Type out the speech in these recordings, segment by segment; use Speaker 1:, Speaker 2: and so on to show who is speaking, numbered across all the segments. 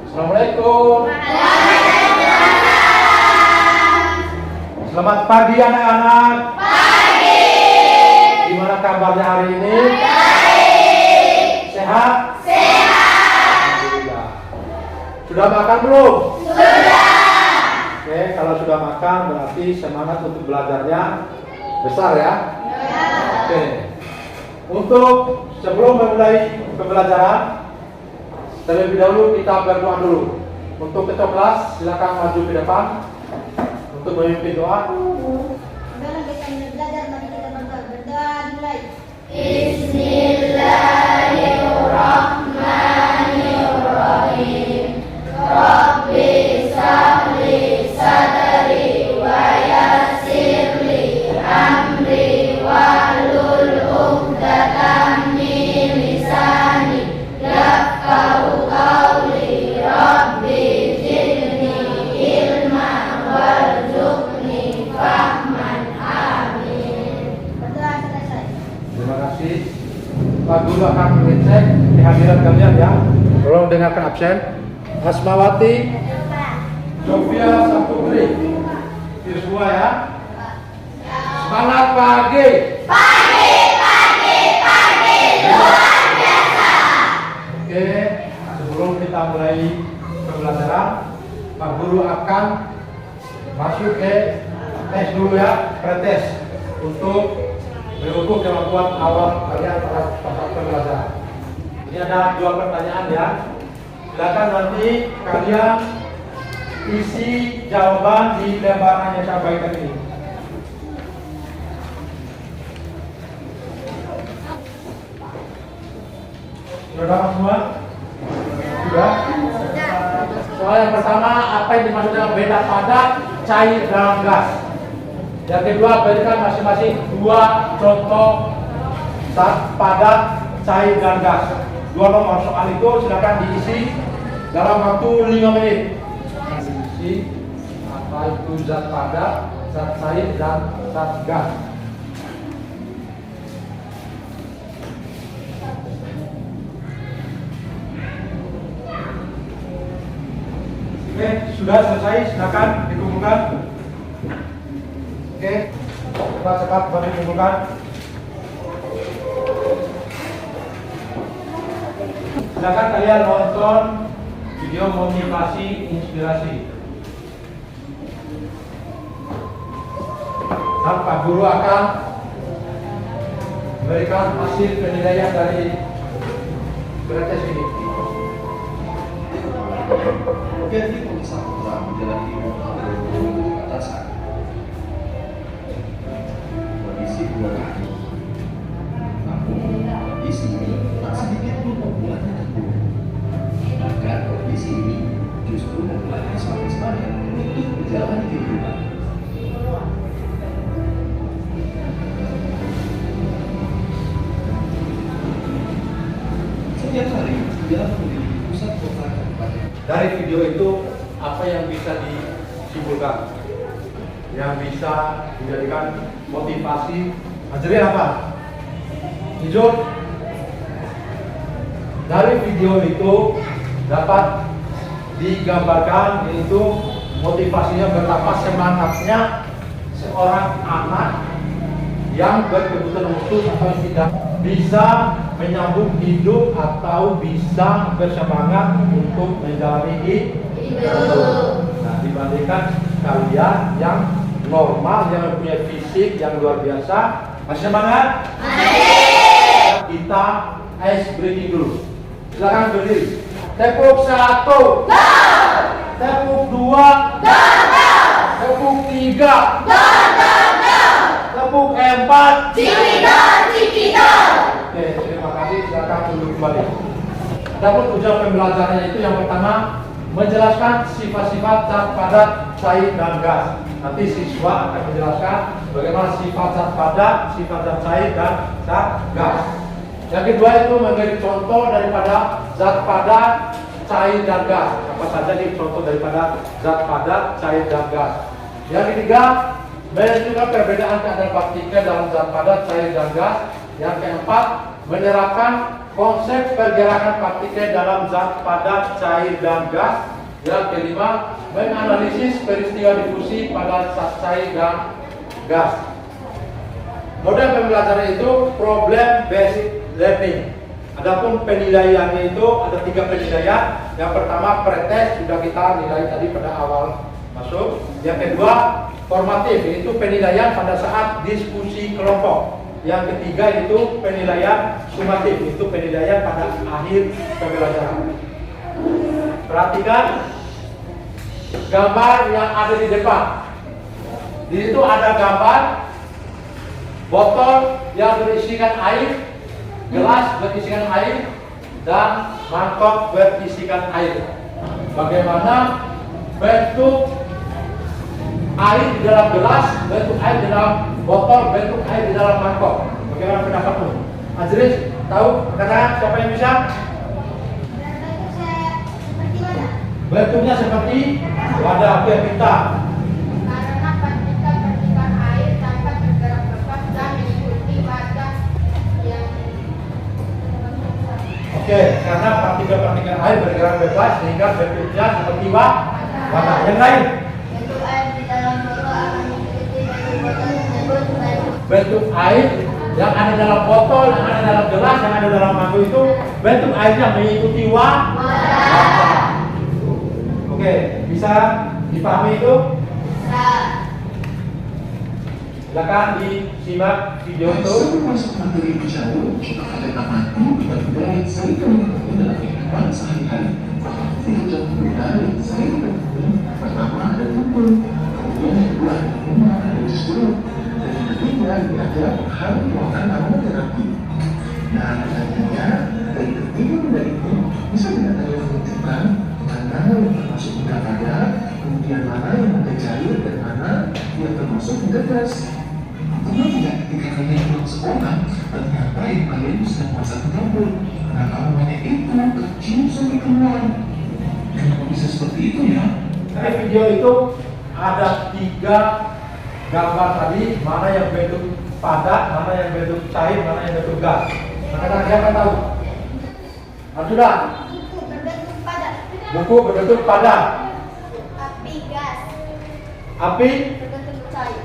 Speaker 1: Assalamualaikum. Selamat pagi anak-anak.
Speaker 2: Pagi.
Speaker 1: Gimana kabarnya hari ini?
Speaker 2: Baik.
Speaker 1: Sehat?
Speaker 2: Sehat.
Speaker 1: Alhamdulillah. Sudah makan belum?
Speaker 2: Sudah.
Speaker 1: Oke, kalau sudah makan berarti semangat untuk belajarnya besar ya.
Speaker 2: Ya.
Speaker 1: Oke. Untuk sebelum memulai pembelajaran, terlebih dahulu kita berdoa dulu. Untuk ketua kelas silakan maju ke depan untuk memimpin doa.
Speaker 3: Dalam kita belajar, mari kita berdoa dimulai.
Speaker 2: Bismillahirrahmanirrahim. Rabbi shrahli sadri wa yassirli amri wahlul 'uqdatam min lisani yafqahu qawli. Rabbi zidni ilma warzuqni fahman. Amin.
Speaker 3: Berdoa selesai.
Speaker 1: Terima kasih. Pak Guru akan mengecek kehadiran kalian ya. Tolong dengarkan absen. Asmawati, Sofia Saputri, itu semua ya. Semangat pagi.
Speaker 2: Pagi, pagi, pagi, luar biasa.
Speaker 1: Oke, sebelum kita mulai pembelajaran, Pak Guru akan masuk ke tes dulu ya, pretes untuk mengukur kemampuan awal kalian pada pembelajaran. Ini ada 2 pertanyaan ya. Silakan nanti kalian isi jawaban di lembaran yang saya bagikan ini. Sudah dapat semua? Sudah? Soal yang pertama, apa yang dimaksud dengan beda padat, cair, dalam gas? Yang kedua, berikan masing-masing 2 contoh zat padat, cair, dan gas. 2 nomor soal itu silakan diisi dalam waktu 5 menit. Diisi apa itu zat padat, zat cair, dan zat gas. Oke, sudah selesai, silakan dikumpulkan. Oke, cepat-cepat baru dikumpulkan. Silakan kalian nonton video motivasi inspirasi. Dan Pak Guru akan memberikan hasil penilaian dari pretes ini.
Speaker 4: Jadi pemirsa telah menjalani atasan kondisi 2 kali. Namun kondisi ini tak sedikit pun membuatnya terpuruk. Bahkan kondisi ini justru membuatnya semakin semangat untuk menjalani kehidupan. Setiap hari dia memiliki pusat kota kabupaten.
Speaker 1: Dari video itu apa yang bisa disimpulkan, yang bisa dijadikan motivasi ajarin apa? Jujur, dari video itu dapat digambarkan yaitu motivasinya betapa semangatnya seorang anak yang berkebutuhan khusus atau tidak bisa menyambung hidup atau bisa bersemangat untuk menjalani hidup. Nah, dibandingkan kalian yang normal, yang mempunyai fisik yang luar biasa, masih semangat? Kita ice breaking dulu. Silakan berdiri. Tepuk 1, tepuk 2, tepuk 3, tepuk 4. Oke, terima kasih. Silakan duduk kembali. Adapun tujuan pembelajarannya itu yang pertama menjelaskan sifat-sifat zat padat, cair, dan gas. Nanti siswa akan menjelaskan bagaimana sifat zat padat, sifat zat cair, dan zat gas. Yang kedua itu memberi contoh daripada zat padat, cair, dan gas. Apa saja nih contoh daripada zat padat, cair, dan gas. Yang ketiga, menunjukkan perbedaan keadaan partikel dalam zat padat, cair, dan gas. Yang keempat, menerapkan konsep pergerakan partikel dalam zat padat, cair, dan gas. Yang kelima, menganalisis peristiwa difusi pada zat cair dan gas. Model pembelajaran itu problem basic learning. Adapun penilaiannya itu ada 3 penilaian. Yang pertama pretest, sudah kita nilai tadi pada awal masuk. Yang kedua formatif, yaitu penilaian pada saat diskusi kelompok. Yang ketiga itu penilaian sumatif, itu penilaian pada akhir pembelajaran. Perhatikan gambar yang ada di depan. Di situ ada gambar botol yang berisikan air, gelas berisikan air, dan mangkok berisikan air. Bagaimana bentuk air di dalam gelas, bentuk air di dalam botol, bentuk air di dalam mangkok? Bagaimana pendapatmu? Azris, tahu? Katakan siapa yang bisa? Bentuknya seperti wadah. Oke, kita.
Speaker 2: Karena partikel percikan air tanpa bergerak bebas dan mengikuti wadah yang
Speaker 1: Oke, karena partikel-partikel air bergerak bebas sehingga bentuknya seperti wadah. Yang lain?
Speaker 2: bentuk air di dalam botol akan mengikuti bentuk botol tersebut.
Speaker 1: Bentuk air yang ada dalam botol, yang ada dalam gelas, yang ada dalam mangkok itu bentuk airnya mengikuti wadah. Oke, bisa dipahami itu? Silakan disimak video itu.
Speaker 4: Semua masuk materi berjauh, kita akan amati dan sering dalam kehidupan sehari-hari. Tidak jauh sering pertama ada tumpul, kemudian yang kedua ada rumah, ada justru, dan yang ketiga ada hal ruangan aromaterapi. Nah, nantinya dari ketiga benda itu bisa tidak ada yang menentukan mana yang termasuk benda padat, kemudian mana yang benda cair, dan mana yang termasuk benda gas. Karena tidak ketika kalian pulang sekolah, ternyata yang kalian sedang masak dapur. Nah, aromanya itu kecium sampai keluar. Kenapa bisa seperti itu ya?
Speaker 1: Dari video itu ada 3 gambar tadi, mana yang bentuk padat, mana yang bentuk cair, mana yang bentuk gas. Maka siapa tahu? Sudah.
Speaker 3: Buku berbentuk padat.
Speaker 1: Buku berbentuk padat.
Speaker 2: Api gas
Speaker 1: Api,
Speaker 2: berbentuk cair.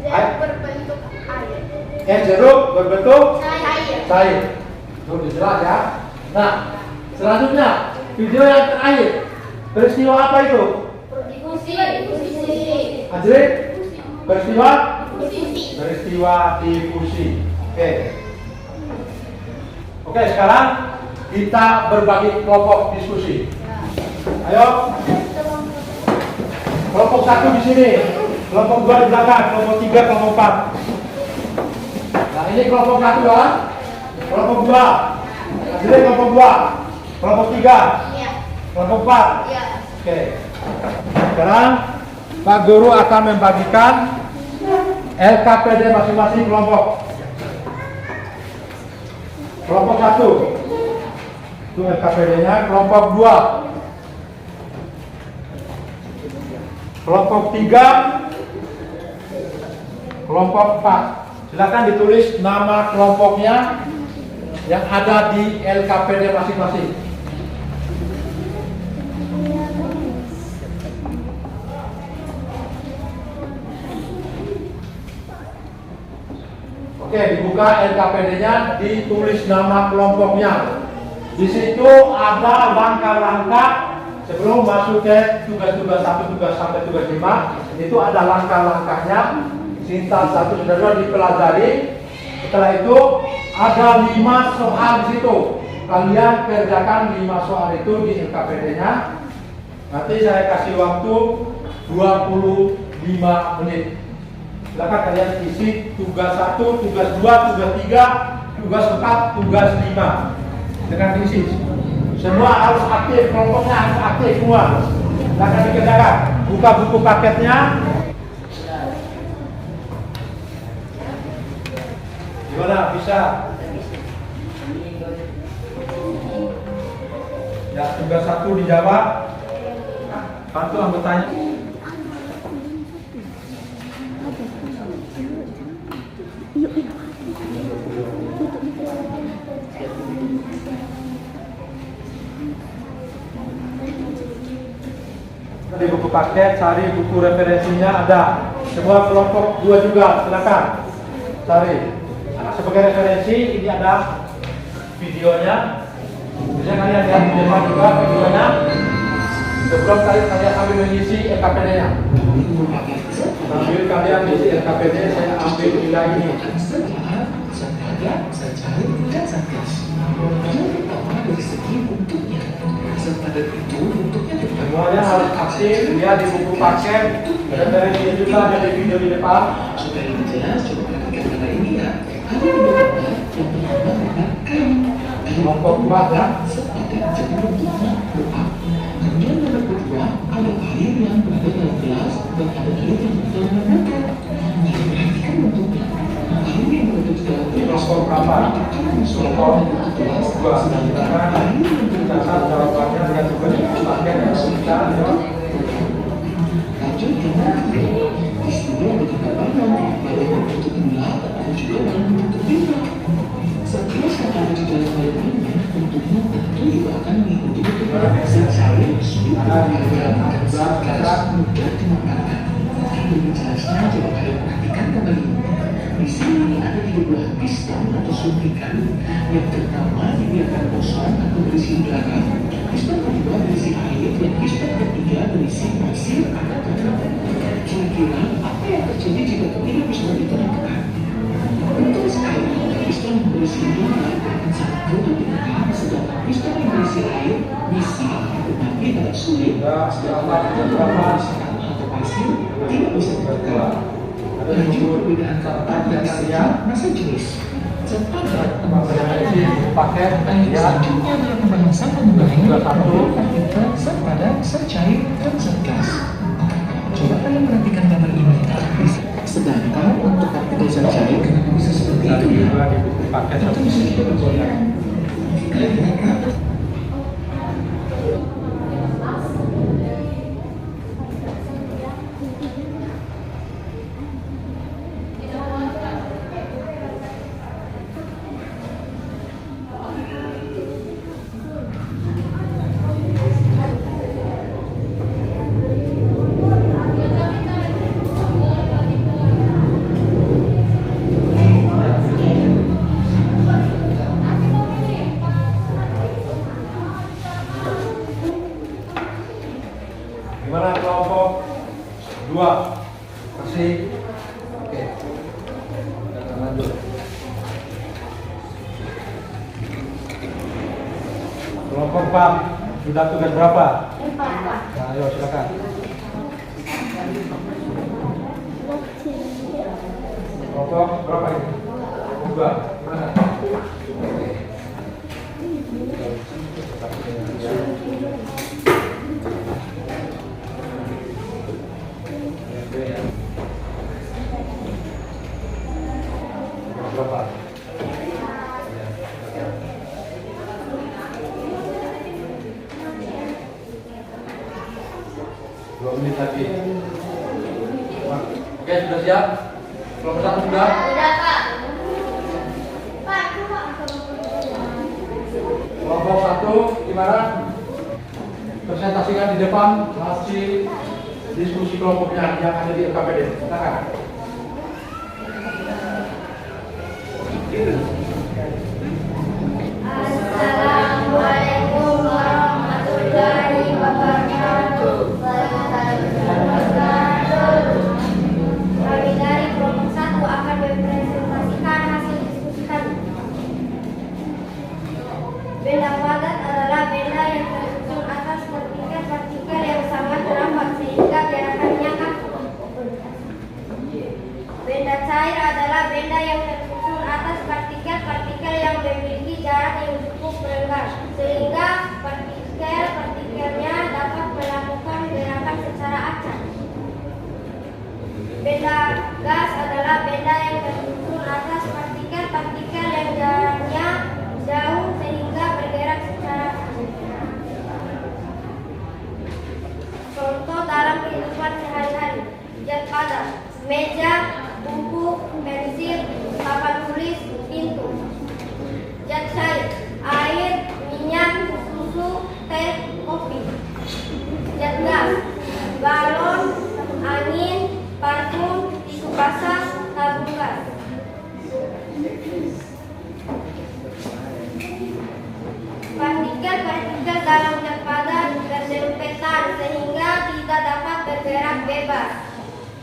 Speaker 1: Air.
Speaker 2: Berbentuk air.
Speaker 1: jeruk berbentuk
Speaker 2: Cair.
Speaker 1: cair. Itu jelas ya. Nah, selanjutnya video yang terakhir. Peristiwa apa itu?
Speaker 2: Difusi.
Speaker 1: Ajri? Peristiwa?
Speaker 2: Difusi.
Speaker 1: Peristiwa difusi. Oke. Oke, sekarang kita berbagi kelompok diskusi. Ayo. Kelompok 1 di sini, kelompok 2 di belakang, kelompok 3, kelompok 4. Nah, ini kelompok 1 ya. Kelompok 2. Ajri kelompok 2. Kelompok 3.
Speaker 2: Iya.
Speaker 1: Kelompok 4.
Speaker 2: Iya.
Speaker 1: Oke. Sekarang Pak Guru akan membagikan LKPD masing-masing kelompok. Kelompok 1 itu LKPD-nya, kelompok 2, kelompok 3, kelompok 4. Silakan ditulis nama kelompoknya yang ada di LKPD masing-masing. Oke, dibuka LKPD-nya, ditulis nama kelompoknya. Di situ ada langkah-langkah sebelum masuk ke tugas-tugas 1, tugas sampai tugas 5. Itu ada langkah-langkahnya. Sintas 1 sudah dipelajari. Setelah itu ada 5 soal di situ. Kalian kerjakan 5 soal itu di LKPD-nya. Nanti saya kasih waktu 25 menit. Silakan kalian isi tugas 1, tugas 2, tugas 3, tugas 4, tugas 5 dengan diisi. Semua harus aktif, kelompoknya harus aktif semua. Silakan dikerjakan. Buka buku paketnya. Gimana? Bisa? Ya, tugas 1 dijawab. Bantu anggotanya. di buku paket, cari buku referensinya ada. Semua kelompok 2 juga, silakan cari. Nah, sebagai referensi ini ada videonya. Bisa kalian lihat di depan juga videonya. Sebelum kalian ambil mengisi LKPD-nya. Sambil kalian mengisi LKPD, saya ambil nilai ini. Semuanya harus aktif, dia di buku paket, dan dari sini juga ada di video di depan.
Speaker 4: Supaya lebih jelas, coba perhatikan kata ini ya. Ada di beberapa yang pertama kayu.
Speaker 1: Kelompok 2 ya.
Speaker 4: Jadi bentuknya doa. Kemudian nomor kedua ada air yang berada dalam gelas dan ada air yang berada dalam botol. Jadi perhatikan bentuknya. Air yang berada di dalam gelas.
Speaker 1: Kelompok berapa? Kelompok 2. Silakan catat jawabannya dengan juga di buku paket yang bisa.
Speaker 4: Lanjut ke nomor 3. Di sini ada tiga balon. Ada yang berbentuk bulat, ada juga yang berbentuk bintang. Setiap yang ada di dalam balon ini bentuknya tentu juga akan mengikuti bentuk galaksi cair sulit digambarkan sangat mudah dimakan. Lebih jelasnya coba kalian perhatikan kembali. Di sini ada 3 buah piston atau suntikan. Yang pertama dibiarkan kosong atau berisi udara. Piston kedua berisi air dan piston ketiga berisi pasir atau tanah. Kira-kira apa yang terjadi jika ketiga piston itu ditekan? Betul sekali, piston yang berisi udara akan sangat mudah ditekan, sedangkan piston yang berisi air bisa tetapi agak sulit. Sedangkan atau pasir tidak bisa ditekan. Lanjut perbedaan keempat dan kalian masa jenis. Sepakat
Speaker 1: Referensi buku paket ya.
Speaker 4: selanjutnya adalah pembahasan mengenai partikel, sepadan, secair, dan segas. Coba kalian perhatikan gambar ini. Sedangkan untuk partikel secair kenapa bisa seperti itu ya?
Speaker 1: Juga di buku paket
Speaker 4: Itu bisa kita bergoyang. Kalian lihat kan?
Speaker 1: Gimana kelompok 2? Masih? Oke. Kita lanjut. Kelompok 4 sudah tugas berapa?
Speaker 3: 4.
Speaker 1: Nah, ayo silakan. Kelompok berapa ini? 2. Mana? Berapa? 2 menit lagi. Oke, sudah siap? Kelompok 1 sudah?
Speaker 2: Udah, Pak.
Speaker 1: Kelompok 1 gimana? Presentasikan di depan hasil diskusi kelompoknya yang ada di LKPD. Silakan.
Speaker 2: Assalamualaikum warahmatullahi wabarakatuh. Kami dari kelompok 1 akan mempresentasikan hasil diskusi kami. Benda padat adalah benda yang tersusun atas partikel-partikel yang sangat rapat sehingga gerakannya kaku. Benda cair adalah benda yang tersusun atas partikel-partikel yang memiliki jarak yang cukup lengkap sehingga partikel-partikelnya dapat melakukan gerakan secara acak. Benda gas adalah benda yang tersusun atas partikel-partikel yang jaraknya jauh sehingga bergerak secara acak. Contoh dalam kehidupan sehari-hari: zat padat, meja, buku, pensil, papan tulis, pintu. Zat cair, air, minyak, susu, teh, kopi. Zat gas,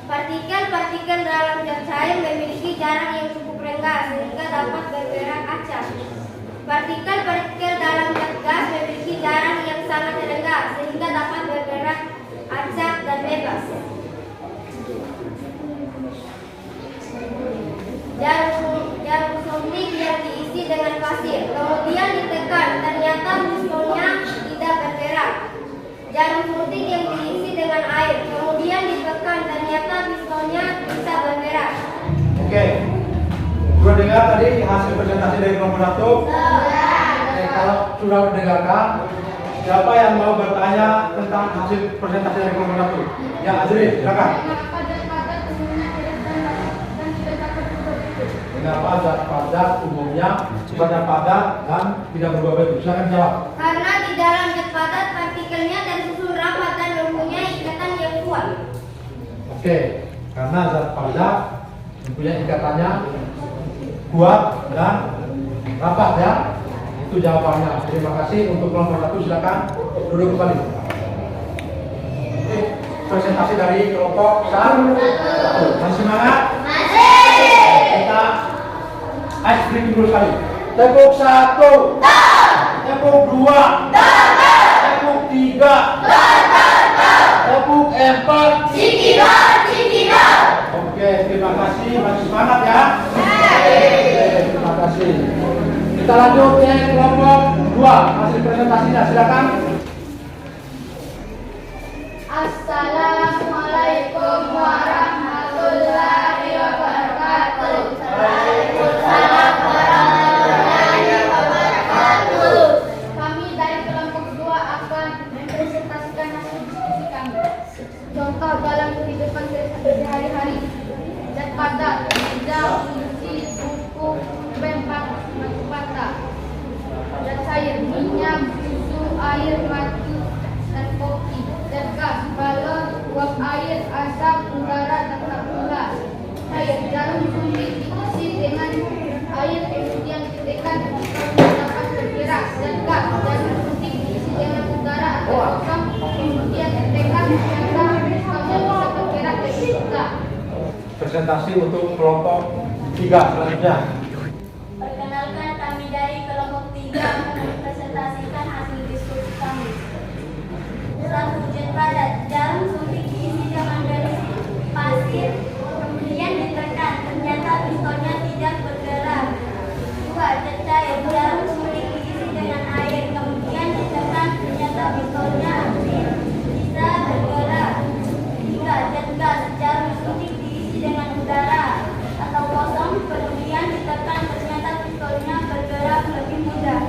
Speaker 2: Partikel-partikel dalam zat cair memiliki jarak yang cukup rendah sehingga dapat bergerak acak. Partikel-partikel dalam zat gas memiliki jarak yang sangat rendah sehingga dapat bergerak acak dan bebas. Jarum suntik yang diisi dengan pasir, kemudian ditekan, ternyata pistonnya tidak bergerak. Jarum suntik yang diisi dengan air, kemudian ditekan, ternyata pistonnya bisa bergerak.
Speaker 1: Oke. Sudah dengar tadi hasil presentasi dari kelompok 1? Oke, kalau sudah mendengarkan, siapa yang mau bertanya tentang hasil presentasi dari kelompok 1? Ya, Azri, silakan. Mengapa zat padat umumnya sifatnya padat dan tidak berubah bentuk? Silakan jawab.
Speaker 2: Karena di dalam zat padat partikelnya tersusun rapat dan mempunyai ikatan yang kuat.
Speaker 1: Oke, karena zat padat mempunyai ikatannya kuat dan rapat ya. Itu jawabannya. Terima kasih untuk kelompok 1. Silakan duduk kembali. Oke, presentasi dari kelompok 1. Masih semangat? Kita ice breaking dulu sekali. Tepuk 1, tepuk 2, tepuk 3, tepuk 4. Oke, terima kasih. Masih semangat ya? Oke, terima kasih. Kita lanjut ke kelompok 2. Hasil presentasinya silakan.
Speaker 2: Assalamualaikum warahmatullahi wabarakatuh.
Speaker 3: Kami dari kelompok 2 akan mempresentasikan hasil diskusi kami. Contoh dalam kehidupan sehari-hari: zat padat, meja, kursi, buku, pulpen, batu bata. Zat cair, minyak, susu, air, batu, dan kopi. Zat gas, balon, uap air, asap, udara, dan tabula. Cair, jarum suntik diisi dengan air kemudian ditekan dapat bergerak. Zat gas, jarum suntik diisi dengan udara atau kosong kemudian ditekan sehingga pistonnya bisa bergerak lebih cepat.
Speaker 1: Presentasi untuk kelompok 3 selanjutnya.
Speaker 2: Perkenalkan, kami dari kelompok 3 mempresentasikan hasil diskusi kami. 1. Zat padat, jarum suntik diisi dengan berisi pasir, kemudian ditekan, ternyata pistonnya tidak bergerak. 2. Zat cair, jarum suntik diisi dengan air, kemudian ditekan, ternyata pistonnya bisa bergerak. 3. Zat gas, jarum suntik diisi dengan udara atau kosong, kemudian ditekan, ternyata pistonnya bergerak lebih mudah.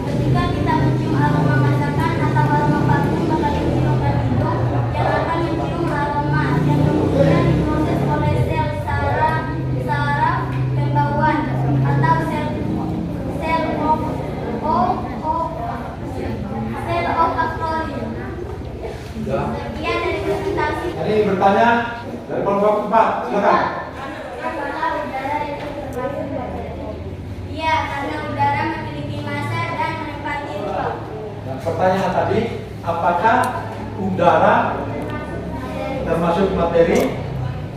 Speaker 2: Ketika kita mencium aroma masakan atau aroma parfum melalui ciuman hidung yang akan mencium aroma dan kemudian diproses oleh sel saraf pembauan atau sel olfaktori. Sekian dari presentasi.
Speaker 1: Jadi bertanya dari kelompok 4, silakan.
Speaker 2: Apakah udara itu termasuk bakteri? Iya, karena udara memiliki massa dan menempati ruang.
Speaker 1: Dan pertanyaan tadi, apakah udara termasuk materi?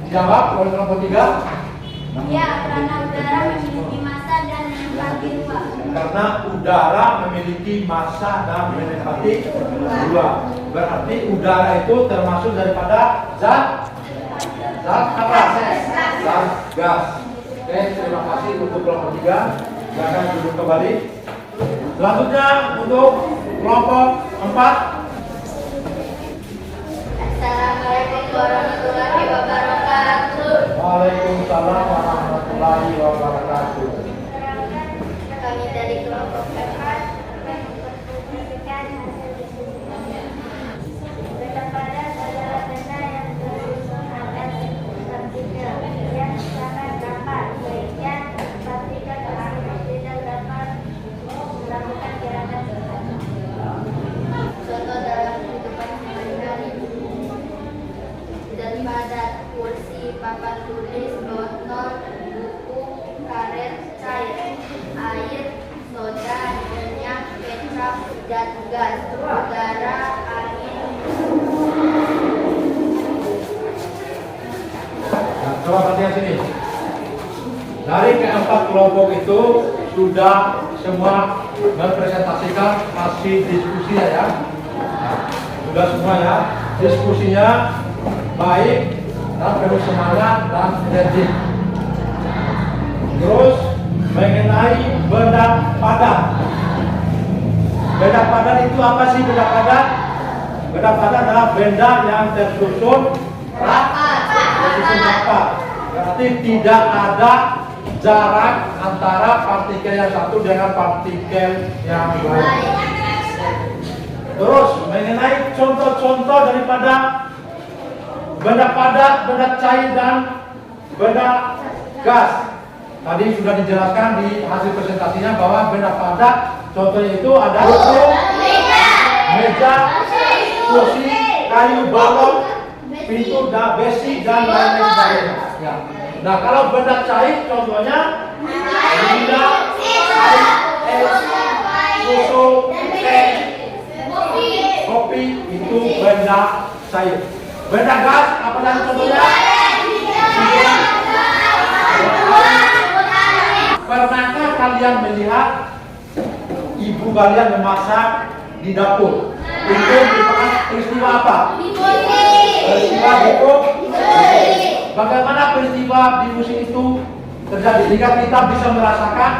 Speaker 1: Dijawab oleh kelompok 3.
Speaker 2: Iya, karena udara memiliki massa dan menempati ruang.
Speaker 1: Karena udara memiliki massa dan menempati ruang. Berarti udara itu termasuk daripada zat apa? Zat gas. Oke, terima kasih untuk kelompok 3. Silakan duduk kembali. Selanjutnya untuk kelompok 4.
Speaker 2: Assalamualaikum warahmatullahi wabarakatuh.
Speaker 1: Waalaikumsalam warahmatullahi wabarakatuh.
Speaker 2: Kami dari kelompok 4 mempresentasikan hasil diskusi kami. Zat padat adalah benda yang tersusun atas partikel yang sangat rapat, sehingga partikel tersebut tidak dapat melakukan gerakan cepat. Contoh dalam kehidupan sehari-hari: zat padat, kursi, papan tulis, botol, buku,
Speaker 1: kelompok itu sudah semua mempresentasikan hasil diskusinya ya. Nah, sudah semua ya, diskusinya baik dan penuh semangat dan energi. Terus mengenai benda padat. Benda padat itu apa sih benda padat? Benda padat adalah benda yang tersusun rapat. Berarti tidak ada jarak antara partikel yang satu dengan partikel yang lain. Terus mengenai contoh-contoh daripada benda padat, benda cair dan benda gas. Tadi sudah dijelaskan di hasil presentasinya bahwa benda padat contohnya itu ada meja, kursi, kayu, balon, pintu, dan besi dan lain-lain sebagainya. Ya. Nah, kalau benda cair contohnya gula, air, es, susu, teh, kopi itu benda cair. Benda gas apa lagi contohnya? Pernahkah kalian melihat ibu kalian memasak di dapur? Itu merupakan peristiwa apa? Peristiwa diffusi. Bagaimana peristiwa diffusi itu terjadi? Jika kita bisa merasakan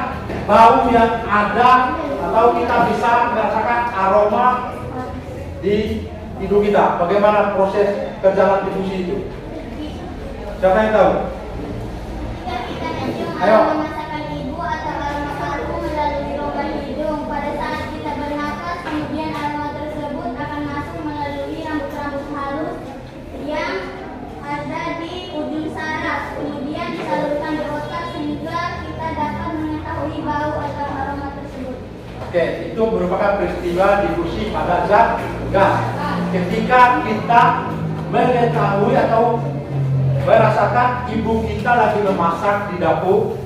Speaker 1: bau yang ada atau kita bisa merasakan aroma di hidung kita. Bagaimana proses perjalanan diffusi itu? Siapa yang tahu? Ayo. Oke, itu merupakan peristiwa diffusi pada zat gas. Ketika kita mengetahui atau merasakan ibu kita lagi memasak di dapur,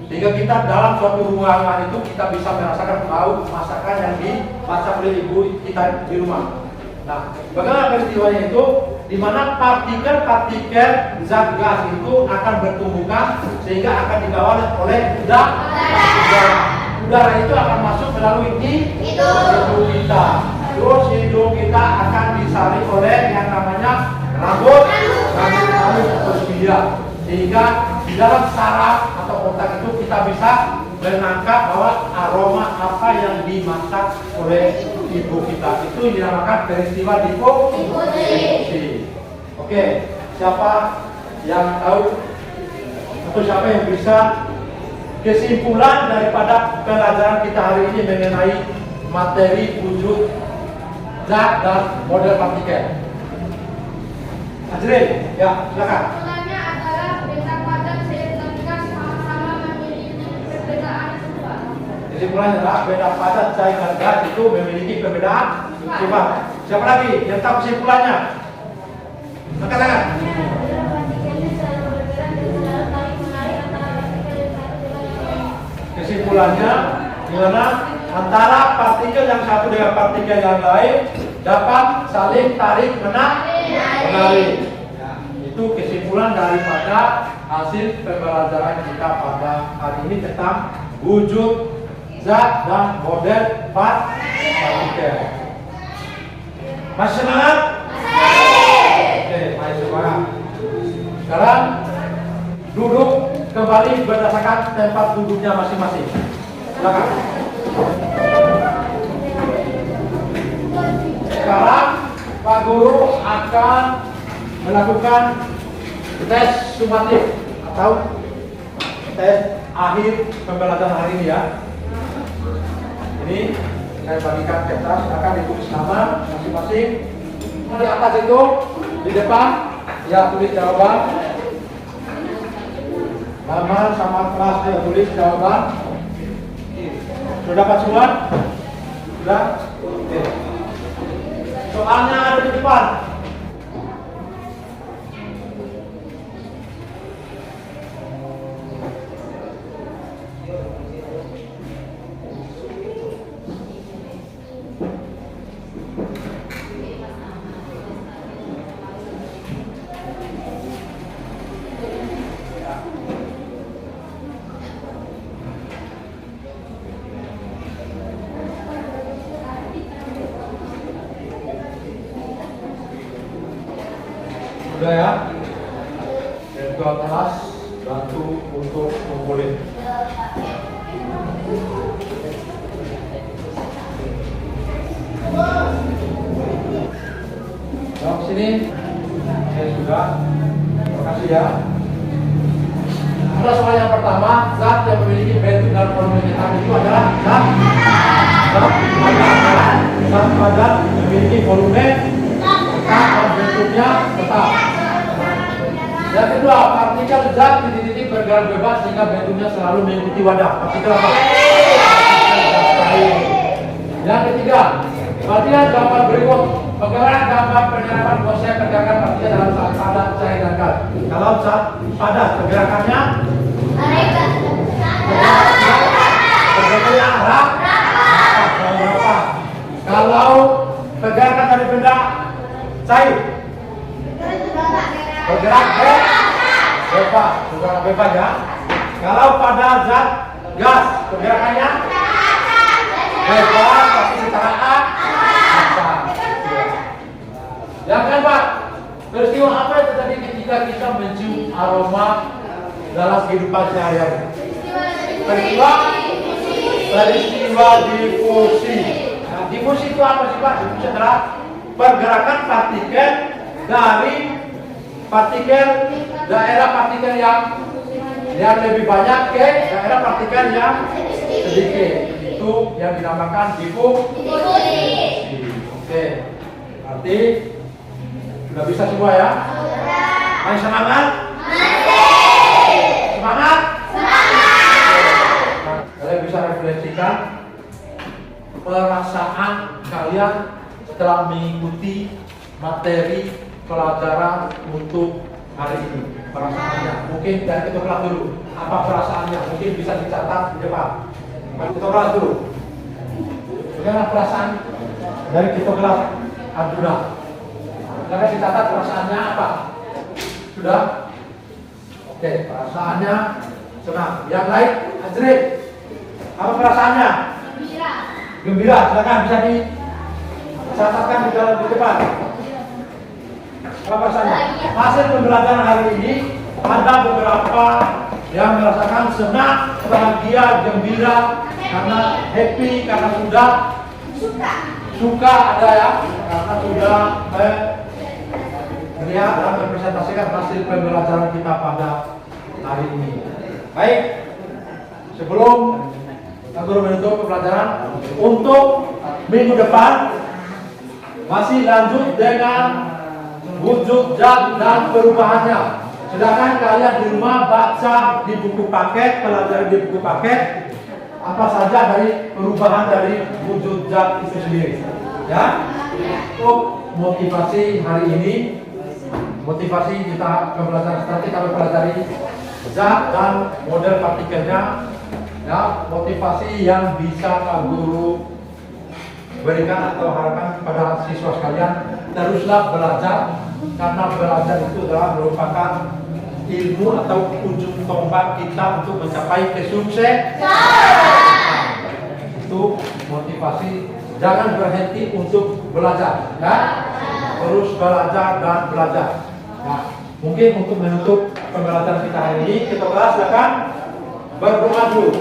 Speaker 1: sehingga kita dalam suatu ruangan itu kita bisa merasakan bau masakan yang dimasak oleh ibu kita di rumah. Nah, bagaimana peristiwanya itu? Di mana partikel-partikel zat gas itu akan bertumbukan sehingga akan dibawa oleh udara. Udara itu akan masuk melalui hidung kita. Terus hidung kita akan disaring oleh yang namanya rambut atau silia. Sehingga di dalam saraf atau otak itu kita bisa menangkap bahwa aroma apa yang dimasak oleh ibu kita. Itu dinamakan peristiwa diffusi. Oke, siapa yang tahu atau siapa yang bisa kesimpulan daripada pelajaran kita hari ini mengenai materi, wujud, zat, dan model partikel? Azril, ya silakan.
Speaker 3: Kesimpulannya adalah benda padat cair dan gas sama-sama memiliki perbedaan sifat.
Speaker 1: Kesimpulannya adalah benda padat cair dan gas itu memiliki perbedaan sifat. Siapa lagi yang tahu kesimpulannya? Angkat tangan. Kesimpulannya dimana antara partikel yang satu dengan partikel yang lain dapat saling tarik menarik. Itu kesimpulan daripada hasil pembelajaran kita pada hari ini tentang wujud, zat, dan model partikel. Masih semangat? Oke, masih semangat. Sekarang duduk kembali berdasarkan tempat duduknya masing-masing. Silakan. Sekarang Pak Guru akan melakukan tes sumatif atau tes akhir pembelajaran hari ini ya. Ini saya bagikan kertas, akan ditulis nama masing-masing. Di atas itu, di depan, ya tulis jawaban. Nama sama kelas dia tulis jawaban. Sudah dapat semua? Sudah? Oke. Soalnya ada di depan. Sudah ya? Ketua kelas bantu untuk ngumpulin. Nah, sini saya sudah. Terima kasih ya. Ada soal yang pertama, zat yang memiliki bentuk dan volume tetap itu adalah zat padat memiliki volume tetap dan bentuknya tetap. Yang kedua, partikel zat di titik bergerak bebas sehingga bentuknya selalu mengikuti wadah. Partikel apa? Yang ketiga, perhatikan gambar berikut. Bagaimana gambar penyerapan konsep pergerakan partikel dalam saat padat, cair, dan gas? Kalau saat padat, pergerakannya rapat. Kalau pergerakan dari benda cair, bergerak bebas ya. Kalau pada zat gas, pergerakannya bebas tapi secara atas. Yang keempat, peristiwa apa yang terjadi ketika kita mencium aroma dalam kehidupan sehari-hari? Peristiwa difusi. Nah, difusi itu apa sih Pak? Difusi adalah pergerakan partikel dari daerah partikel yang lebih banyak ke daerah partikel yang sedikit. Itu yang dinamakan difusi. Oke, berarti sudah bisa semua ya? Masih semangat? Semangat? Kalian bisa refleksikan perasaan kalian setelah mengikuti materi pelajaran untuk hari ini. Perasaannya, mungkin dari kita kelas dulu. Apa perasaannya? Mungkin bisa dicatat di depan. Kita kelas dulu. Bagaimana perasaan dari kita kelas Arjuna? Silahkan dicatat perasaannya apa? Sudah? Oke, perasaannya senang. Yang lain, Azri, apa perasaannya? Gembira. Silakan bisa dicatatkan di dalam di depan. Apa perasaannya? Hasil pembelajaran hari ini ada beberapa yang merasakan senang, bahagia, gembira, karena happy, karena sudah suka ada ya, karena sudah melihat dan mempresentasikan hasil pembelajaran kita pada hari ini. Baik, sebelum guru menutup pembelajaran untuk minggu depan masih lanjut dengan wujud zat dan perubahannya. Sedangkan kalian di rumah baca di buku paket, pelajari di buku paket apa saja dari perubahan dari wujud zat itu sendiri. Ya, untuk motivasi hari ini, motivasi kita pembelajaran setelah kita mempelajari zat dan model partikelnya, ya, motivasi yang bisa Pak Guru berikan atau harapkan kepada siswa sekalian, teruslah belajar, karena belajar itu adalah merupakan ilmu atau ujung tombak kita untuk mencapai kesuksesan. Itu motivasi, jangan berhenti untuk belajar, ya, terus belajar dan belajar. Nah, mungkin untuk menutup pembelajaran kita hari ini, kita kelas silakan berdoa dulu.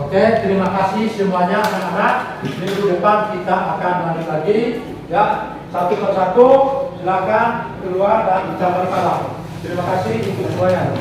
Speaker 1: Oke, terima kasih semuanya anak-anak. Minggu depan kita akan lanjut lagi, ya, satu persatu. Silakan keluar dan ucapkan salam. Terima kasih untuk semuanya.